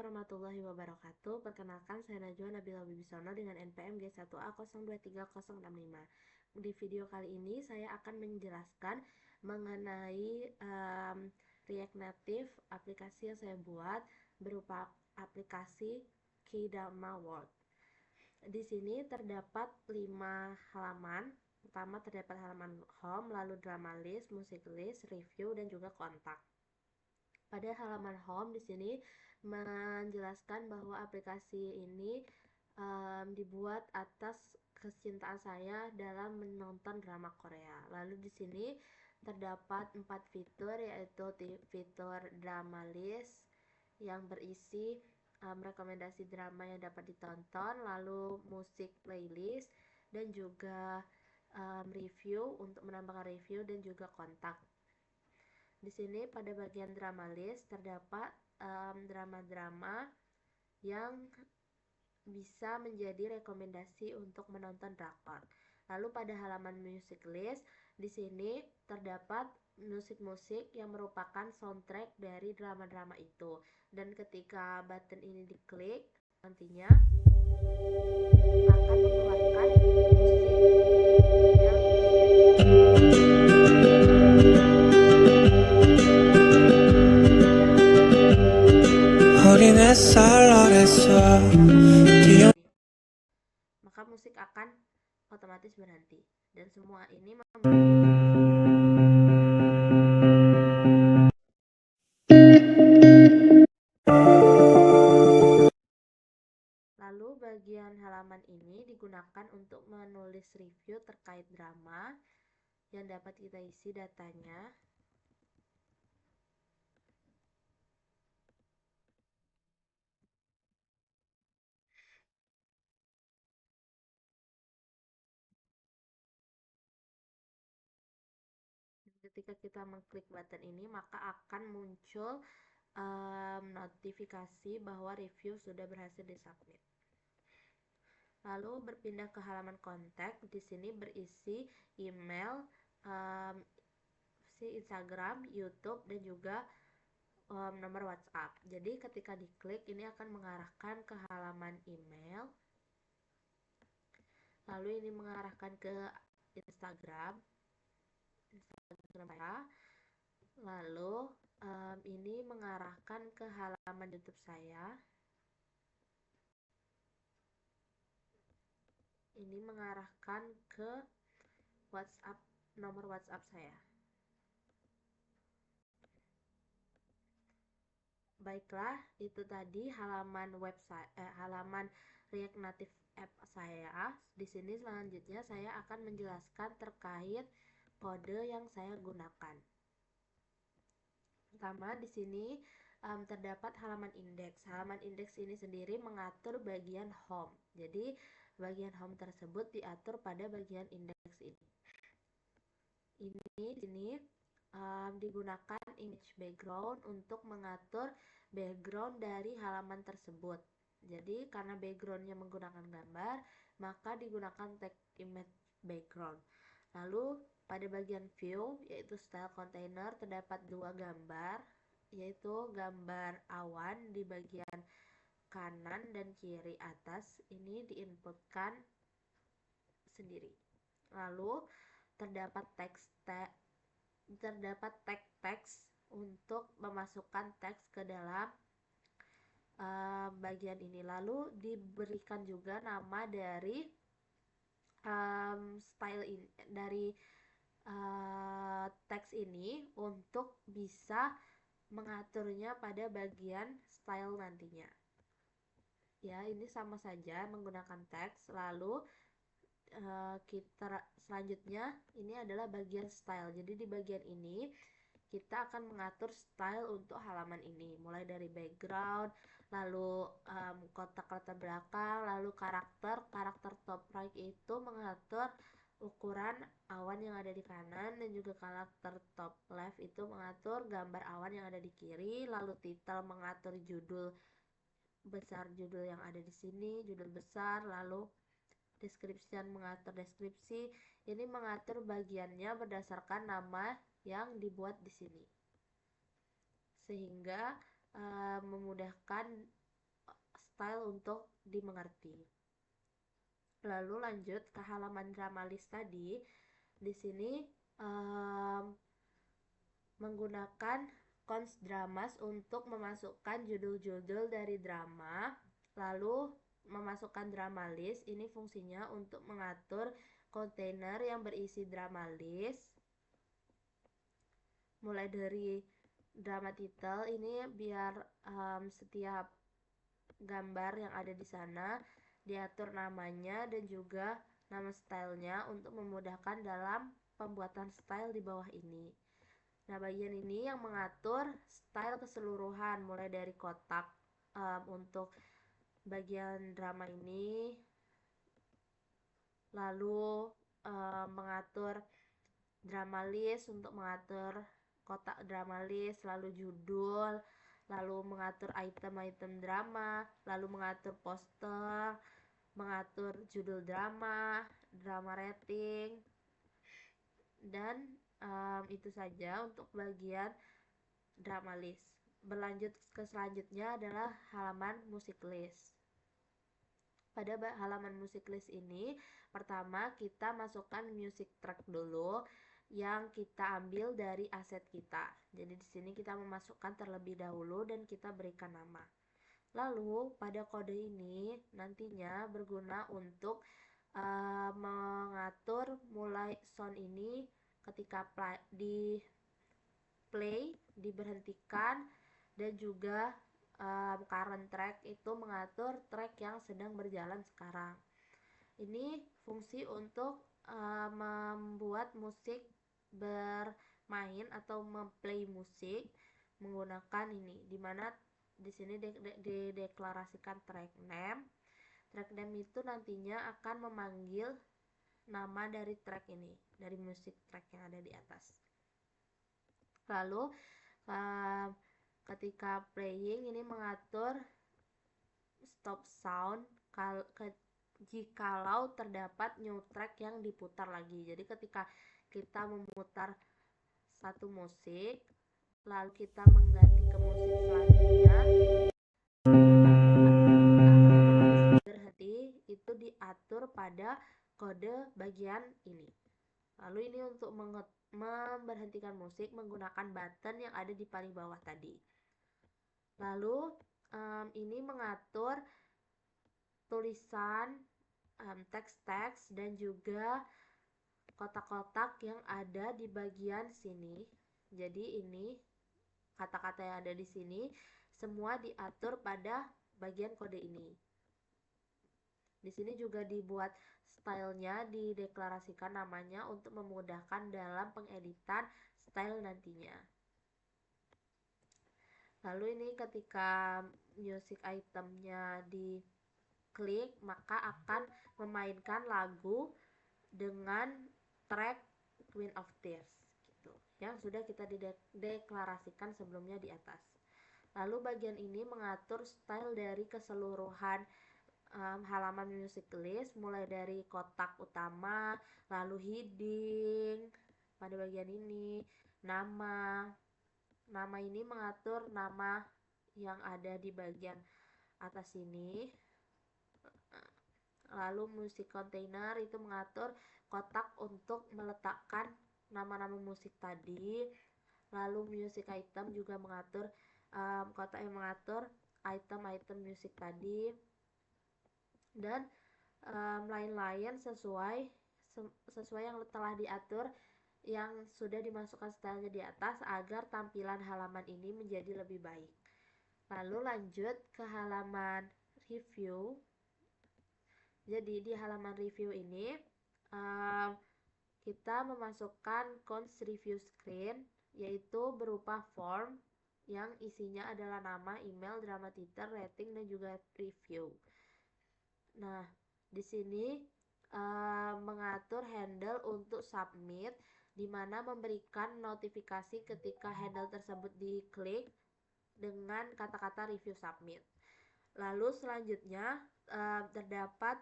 warahmatullahi wabarakatuh. Perkenalkan, saya Najwa Nabila Wibisono dengan NPM G1A023065. Di video kali ini saya akan menjelaskan mengenai React Native, aplikasi yang saya buat berupa aplikasi Kidama World. Di sini terdapat 5 halaman. Pertama terdapat halaman home, lalu drama list, music list, review, dan juga kontak. Pada halaman home di sini menjelaskan bahwa aplikasi ini dibuat atas kecintaan saya dalam menonton drama Korea. Lalu di sini terdapat 4 fitur, yaitu fitur drama list yang berisi rekomendasi drama yang dapat ditonton, lalu musik playlist, dan juga review untuk menambahkan review, dan juga kontak. Di sini pada bagian drama list terdapat drama-drama yang bisa menjadi rekomendasi untuk menonton drakor. Lalu pada halaman music list di sini terdapat musik-musik yang merupakan soundtrack dari drama-drama itu. Dan ketika button ini diklik, nantinya akan mengeluarkan musik yang maka musik akan otomatis berhenti, dan semua ini lalu bagian halaman ini digunakan untuk menulis review terkait drama yang dapat kita isi datanya. Ketika kita mengklik button ini, maka akan muncul notifikasi bahwa review sudah berhasil disubmit. Lalu berpindah ke halaman kontak. Di sini berisi email, Instagram, YouTube, dan juga nomor WhatsApp. Jadi ketika diklik ini akan mengarahkan ke halaman email. Lalu ini mengarahkan ke Instagram saya. Lalu ini mengarahkan ke halaman YouTube saya. Ini mengarahkan ke WhatsApp, nomor WhatsApp saya. Baiklah, itu tadi halaman website, halaman React Native App saya. Di sini selanjutnya saya akan menjelaskan terkait kode yang saya gunakan. Pertama, di sini terdapat halaman indeks. Halaman indeks ini sendiri mengatur bagian home. Jadi bagian home tersebut diatur pada bagian indeks ini. Ini di sini digunakan image background untuk mengatur background dari halaman tersebut. Jadi karena backgroundnya menggunakan gambar, maka digunakan tag image background. Lalu pada bagian view, yaitu style container, terdapat 2 gambar, yaitu gambar awan di bagian kanan dan kiri atas. Ini diinputkan sendiri. Lalu terdapat tag teks untuk memasukkan teks ke dalam bagian ini. Lalu diberikan juga nama dari style ini, dari teks ini untuk bisa mengaturnya pada bagian style nantinya. Ya, ini sama saja menggunakan teks. Lalu kita selanjutnya ini adalah bagian style. Jadi di bagian ini kita akan mengatur style untuk halaman ini, mulai dari background, lalu kotak latar belakang, lalu karakter top right itu mengatur ukuran awan yang ada di kanan, dan juga karakter top left itu mengatur gambar awan yang ada di kiri. Lalu title mengatur judul besar, judul yang ada di sini, judul besar. Lalu description mengatur deskripsi. Ini mengatur bagiannya berdasarkan nama yang dibuat di sini, sehingga memudahkan untuk dimengerti. Lalu lanjut ke halaman drama list tadi. Di sini menggunakan cons dramas untuk memasukkan judul-judul dari drama, lalu memasukkan drama list. Ini fungsinya untuk mengatur kontainer yang berisi drama list. Mulai dari drama title ini biar setiap gambar yang ada di sana diatur namanya dan juga nama stylenya untuk memudahkan dalam pembuatan style di bawah ini. Nah, bagian ini yang mengatur style keseluruhan mulai dari kotak untuk bagian drama ini, lalu mengatur drama list untuk mengatur kotak drama list, lalu judul, lalu mengatur item-item drama, lalu mengatur poster, mengatur judul drama, drama rating, dan itu saja untuk bagian drama list. Berlanjut ke selanjutnya adalah halaman music list. Pada halaman music list ini, pertama kita masukkan music track dulu yang kita ambil dari aset kita. Jadi di sini kita memasukkan terlebih dahulu dan kita berikan nama. Lalu pada kode ini nantinya berguna untuk mengatur mulai sound ini ketika play diberhentikan, dan juga current track itu mengatur track yang sedang berjalan sekarang. Ini fungsi untuk membuat musik bermain atau memplay musik menggunakan ini, dimana di sini dideklarasikan track name. Track name itu nantinya akan memanggil nama dari track ini, dari musik track yang ada di atas. Lalu ketika playing ini mengatur stop sound jikalau terdapat new track yang diputar lagi. Jadi ketika kita memutar satu musik lalu kita mengganti ke musik selanjutnya, berhenti itu diatur pada kode bagian ini. Lalu ini untuk memberhentikan musik menggunakan button yang ada di paling bawah tadi. Lalu ini mengatur tulisan, teks-teks, dan juga kotak-kotak yang ada di bagian sini. Jadi ini kata-kata yang ada di sini semua diatur pada bagian kode ini. Di sini juga dibuat stylenya, dideklarasikan namanya untuk memudahkan dalam pengeditan style nantinya. Lalu ini ketika music itemnya diklik, maka akan memainkan lagu dengan track Queen of Tears gitu, yang sudah kita deklarasikan sebelumnya di atas. Lalu bagian ini mengatur style dari keseluruhan halaman music list, mulai dari kotak utama, lalu heading, pada bagian ini nama ini mengatur nama yang ada di bagian atas ini. Lalu music container itu mengatur kotak untuk meletakkan nama-nama musik tadi. Lalu music item juga mengatur kotak yang mengatur item-item musik tadi, dan lain-lain sesuai yang telah diatur yang sudah dimasukkan stylenya di atas agar tampilan halaman ini menjadi lebih baik. Lalu lanjut ke halaman review. Jadi di halaman review ini kita memasukkan cons review screen, yaitu berupa form yang isinya adalah nama, email, drama title, rating, dan juga review. Nah, di sini mengatur handle untuk submit, di mana memberikan notifikasi ketika handle tersebut diklik dengan kata-kata review submit. Lalu selanjutnya terdapat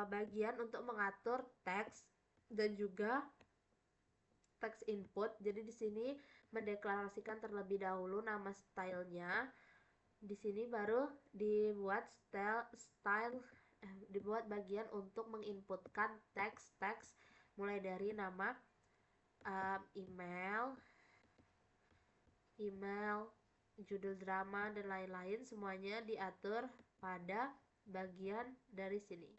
bagian untuk mengatur teks dan juga teks input. Jadi di sini mendeklarasikan terlebih dahulu nama stylenya, Di sini baru dibuat dibuat bagian untuk menginputkan teks mulai dari nama, email, judul drama dan lain-lain, semuanya diatur pada bagian dari sini.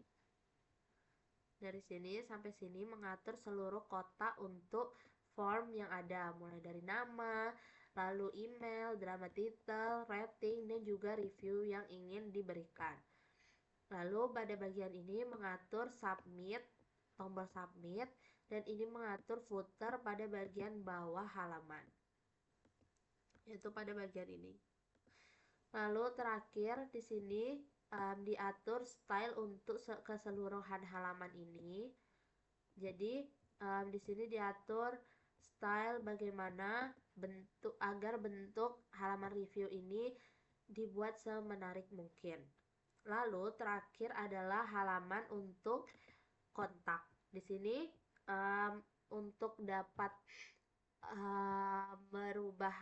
Dari sini sampai sini mengatur seluruh kotak untuk form yang ada, mulai dari nama, lalu email, drama title, rating, dan juga review yang ingin diberikan. Lalu pada bagian ini mengatur submit, tombol submit, dan ini mengatur footer pada bagian bawah halaman, yaitu pada bagian ini. Lalu terakhir di sini diatur style untuk keseluruhan halaman ini. Jadi di sini diatur style bagaimana agar bentuk halaman review ini dibuat semenarik mungkin. Lalu terakhir adalah halaman untuk kontak. Di sini untuk dapat merubah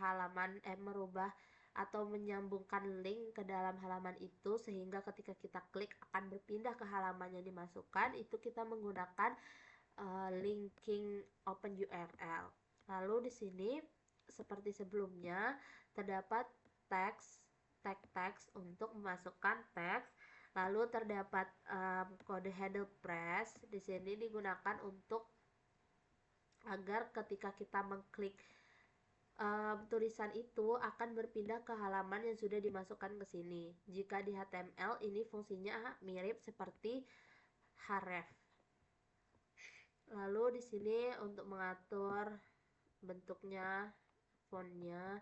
atau menyambungkan link ke dalam halaman itu, sehingga ketika kita klik akan berpindah ke halaman yang dimasukkan, itu kita menggunakan linking open URL. Lalu di sini seperti sebelumnya terdapat tag teks untuk memasukkan teks. Lalu terdapat kode handle press. Di sini digunakan untuk agar ketika kita mengklik tulisan itu akan berpindah ke halaman yang sudah dimasukkan ke sini. Jika di HTML ini fungsinya mirip seperti href. Lalu di sini untuk mengatur bentuknya, fontnya,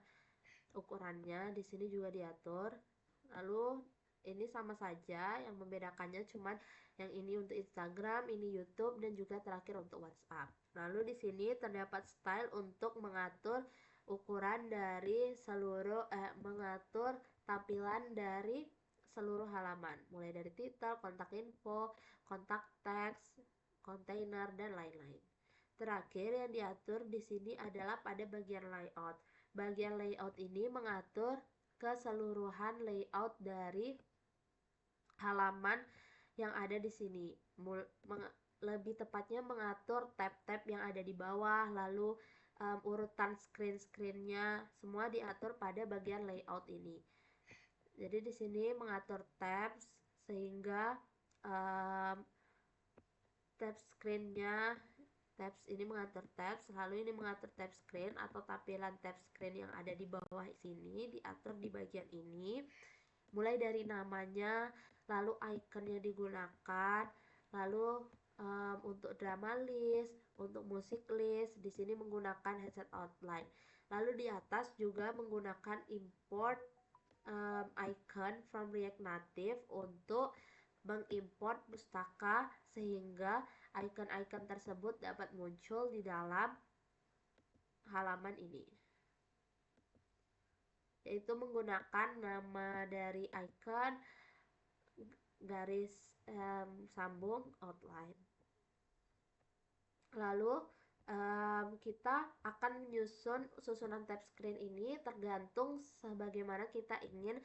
ukurannya, di sini juga diatur. Lalu ini sama saja, yang membedakannya cuman yang ini untuk Instagram, ini YouTube, dan juga terakhir untuk WhatsApp. Lalu di sini terdapat style untuk mengatur ukuran dari mengatur tampilan dari seluruh halaman, mulai dari title, kontak info, kontak teks, kontainer, dan lain-lain. Terakhir yang diatur di sini adalah pada bagian layout. Bagian layout ini mengatur keseluruhan layout dari halaman yang ada di sini. Lebih tepatnya mengatur tab-tab yang ada di bawah, lalu urutan screen-screennya, semua diatur pada bagian layout ini. Jadi di sini mengatur tabs sehingga tab screennya, tabs ini mengatur tabs, lalu ini mengatur tab screen atau tampilan tab screen yang ada di bawah sini diatur di bagian ini, mulai dari namanya, lalu ikonnya digunakan, lalu untuk drama list, untuk musik list, di sini menggunakan headset outline. Lalu di atas juga menggunakan import icon from React Native untuk mengimport pustaka, sehingga icon-icon tersebut dapat muncul di dalam halaman ini, yaitu menggunakan nama dari icon, garis sambung, outline. Lalu kita akan menyusun susunan tab screen ini tergantung sebagaimana kita ingin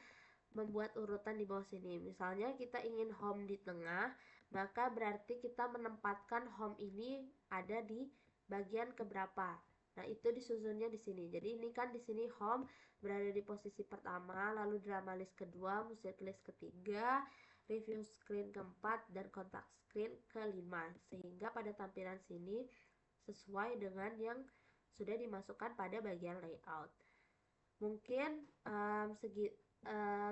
membuat urutan di bawah sini. Misalnya kita ingin home di tengah, maka berarti kita menempatkan home ini ada di bagian keberapa. Nah, itu disusunnya di sini. Jadi ini kan di sini home berada di posisi pertama, lalu drama list kedua, music list ketiga, review screen keempat, dan kontak screen kelima, sehingga pada tampilan sini sesuai dengan yang sudah dimasukkan pada bagian layout. Mungkin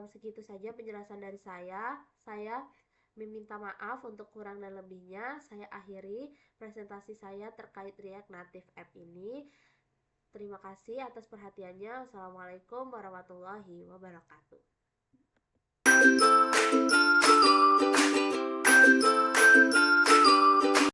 segitu saja penjelasan dari saya. Saya meminta maaf untuk kurang dan lebihnya. Saya akhiri presentasi saya terkait React Native App ini. Terima kasih atas perhatiannya. Wassalamualaikum warahmatullahi wabarakatuh.